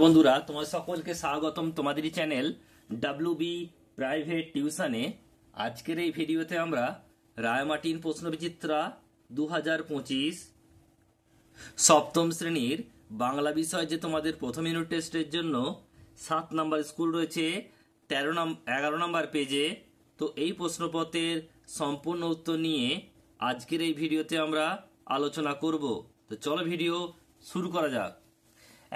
বন্ধুরা, তোমার সকলকে স্বাগতম তোমাদেরই চ্যানেল ডাব্লিউবি প্রাইভেট টিউশনে। আজকের এই ভিডিওতে আমরা রায়মার্টিন প্রশ্নবিচিত্রা 2025 সপ্তম শ্রেণীর বাংলা বিষয় যে তোমাদের প্রথম ইউনিট টেস্টের জন্য 7 নম্বর স্কুল রয়েছে 11 নম্বর পেজে। তো এই প্রশ্নপত্রের সম্পূর্ণ উত্তর নিয়ে আজকের এই ভিডিওতে আমরা আলোচনা করব। তো চলো ভিডিও শুরু করা যাক।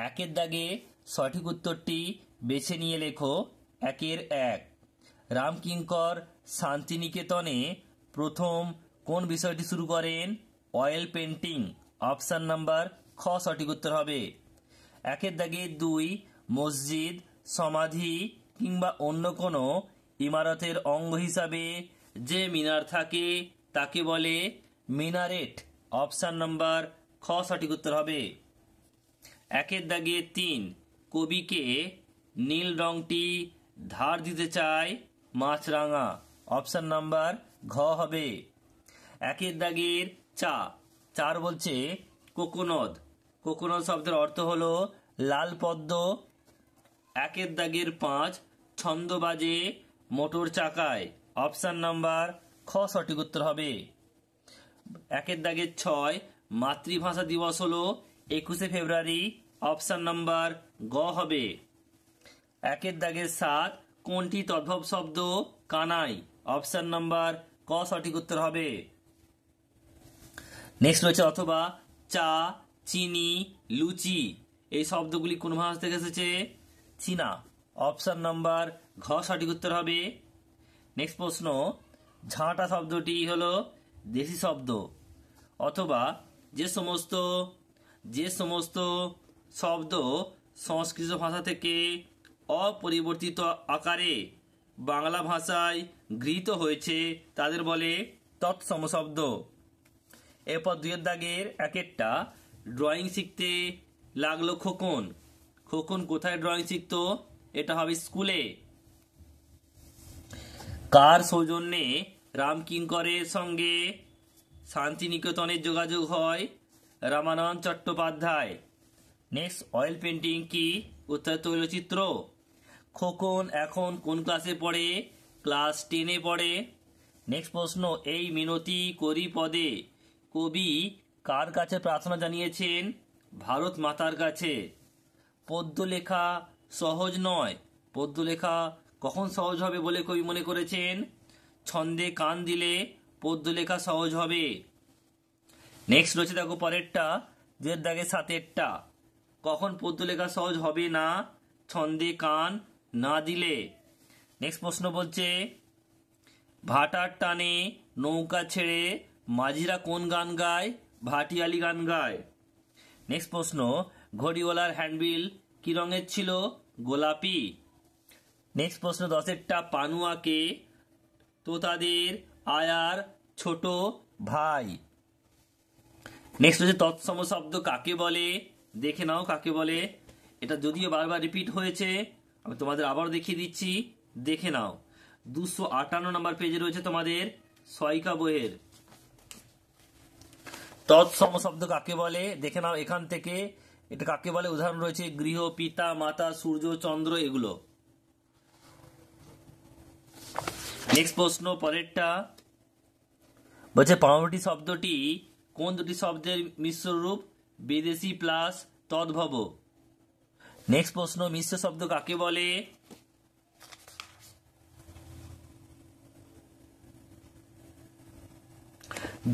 একের দাগে সঠিক উত্তরটি বেছে নিয়ে লেখো। 1 রামকিঙ্কর শান্তিনিকেতনে প্রথম কোন বিষয়টি শুরু করেন? Oil painting. অপশান নাম্বার খ সঠিক উত্তর হবে। 2 মসজিদ, সমাধি কিংবা অন্য কোনো ইমারতের অঙ্গ হিসাবে যে মিনার থাকে তাকে বলে মিনারেট। অপশান নাম্বার খ সঠিক উত্তর হবে। 3 কবিকে নীল রংটি ধার দিতে চায় মাছরাঙা। অপশান নাম্বার ঘ হবে। 4 বলছে কোকোনদ। কোকোনদ শব্দের অর্থ হলো লাল পদ্ম। 5 ছন্দ বাজে মোটর চাকায়। অপশান নাম্বার খ সঠিক উত্তর হবে। 6 মাতৃভাষা দিবস হলো 21শে ফেব্রুয়ারি। অপশান নাম্বার গ হবে। 7 কোনটি তদ্ভব শব্দ? কানাই। অপশান নাম্বার ক সঠিক উত্তর হবে। নেক্সট রয়েছে অথবা, চা, চিনি, লুচি এই শব্দগুলি কোন ভাষা থেকে এসেছে? চীনা। অপশান নাম্বার ঘ সঠিক উত্তর হবে। নেক্সট প্রশ্ন, ঝাঁটা শব্দটি হলো দেশি শব্দ। অথবা যে সমস্ত শব্দ সংস্কৃত ভাষা থেকে অপরিবর্তিত আকারে বাংলা ভাষায় গৃহীত হয়েছে তাদের বলে তৎসম শব্দ। এরপর 2 দাগের 1টা ড্রয়িং শিখতে লাগলো খোকন। খোকন কোথায় ড্রয়িং শিখতো? এটা হবে স্কুলে। কার সৌজন্যে রামকিঙ্করের সঙ্গে শান্তিনিকেতনের যোগাযোগ হয়? Ramananda Chattopadhyay. Next, oil painting কি? উত্তর তৈলচিত্র। খোকন এখন কোন ক্লাসে পড়ে? ক্লাস 10-এ পড়ে। নেক্সট প্রশ্ন, এই মিনতি করি পদে কবি কার কাছে প্রার্থনা জানিয়েছেন? ভারত মাতার কাছে। পদ্য লেখা সহজ নয়। পদ্য লেখা কখন সহজ হবে বলে কবি মনে করেছেন? ছন্দে কান দিলে পদ্য লেখা সহজ হবে। নেক্সট রয়েছে দেখো পরেরটা, 7 কখন পদ্য লেখা সহজ হবে না? ছন্দে কান না দিলে। নেক্সট প্রশ্ন বলছে, ভাটার টানে নৌকা ছেড়ে মাঝিরা কোন গান গায়? ভাটিয়ালি গান গায়। নেক্সট প্রশ্ন, ঘড়িওয়ালার হ্যান্ডবিল কি রঙের ছিল? গোলাপি। নেক্সট প্রশ্ন 10 পানুয়াকে তোতাদের আয়ার ছোট ভাই। নেক্সট হচ্ছে তৎসম শব্দ কাকে বলে? দেখে নাও কাকে বলে। এটা যদিও বারবার রিপিট হয়েছে, আমি তোমাদের আবার দেখিয়ে দিচ্ছি, দেখে নাও। 258 নম্বর পেজে রয়েছে তোমাদের সহায়িকা বইয়ের। তৎসম শব্দ কাকে বলে দেখে নাও এখান থেকে। এটা কাকে বলে? উদাহরণ রয়েছে গৃহ, পিতা, মাতা, সূর্য, চন্দ্র এগুলো। নেক্সট প্রশ্ন পরেরটা বলছে, পাউরুটি শব্দটি কোন দুটি শব্দের মিশ্র রূপ? বিদেশি প্লাস তদ্ভব। নেক্সট প্রশ্ন, মিশ্র শব্দ কাকে বলে?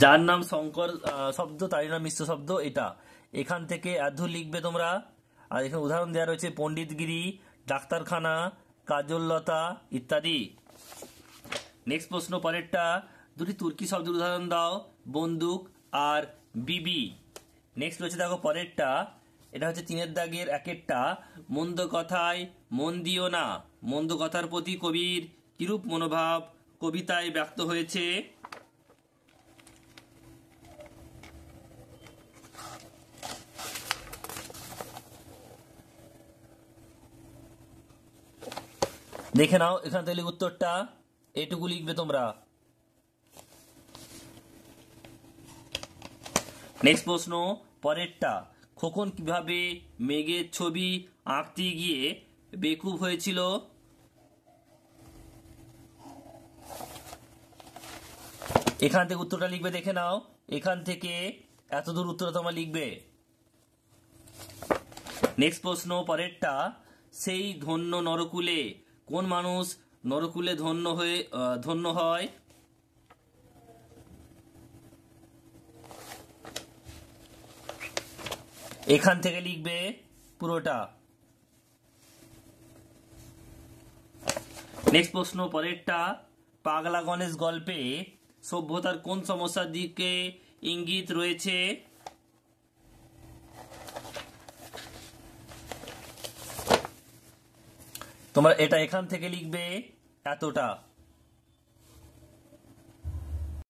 যার নাম শঙ্কর শব্দ তারই নাম মিশ্র শব্দ। এটা এখান থেকে আধু লিখবে তোমরা। আর এখানে উদাহরণ দেওয়া রয়েছে পণ্ডিতগিরি, ডাক্তারখানা, কাজললতা ইত্যাদি। নেক্সট প্রশ্ন পরেরটা, দুটি তুর্কি শব্দের উদাহরণ দাও। বন্দুক আর বিবি। নেক্সট রয়েছে দেখো পরেরটা, এটা হচ্ছে 3 দাগের 1টা, মন্দ কথায় মন দিও না। মন্দ কথার প্রতি কবির কিরূপ মনোভাব কবিতায় ব্যক্ত হয়েছে? দেখে নাও এখান থেকে উত্তরটা, এটুকু লিখবে তোমরা। নেক্সট প্রশ্ন পরেরটা, খোকন কিভাবে মেঘের ছবি আঁকতে গিয়ে বেকুব হয়েছিল? এখান থেকে উত্তরটা লিখবে, দেখে নাও। এখান থেকে এত দূর উত্তরটা তোমরা লিখবে। নেক্সট প্রশ্ন, পরেরটা, সেই ধন্য নরকুলে, কোন মানুষ নরকুলে ধন্য হয়? এখান থেকে লিখবে পুরোটা। নেক্সট প্রশ্ন, পরেরটা, পাগলা গণেশ গল্পে সভ্যতার কোন সমস্যার দিকে ইঙ্গিত রয়েছে? তোমরা এটা এখান থেকে লিখবে এতটা।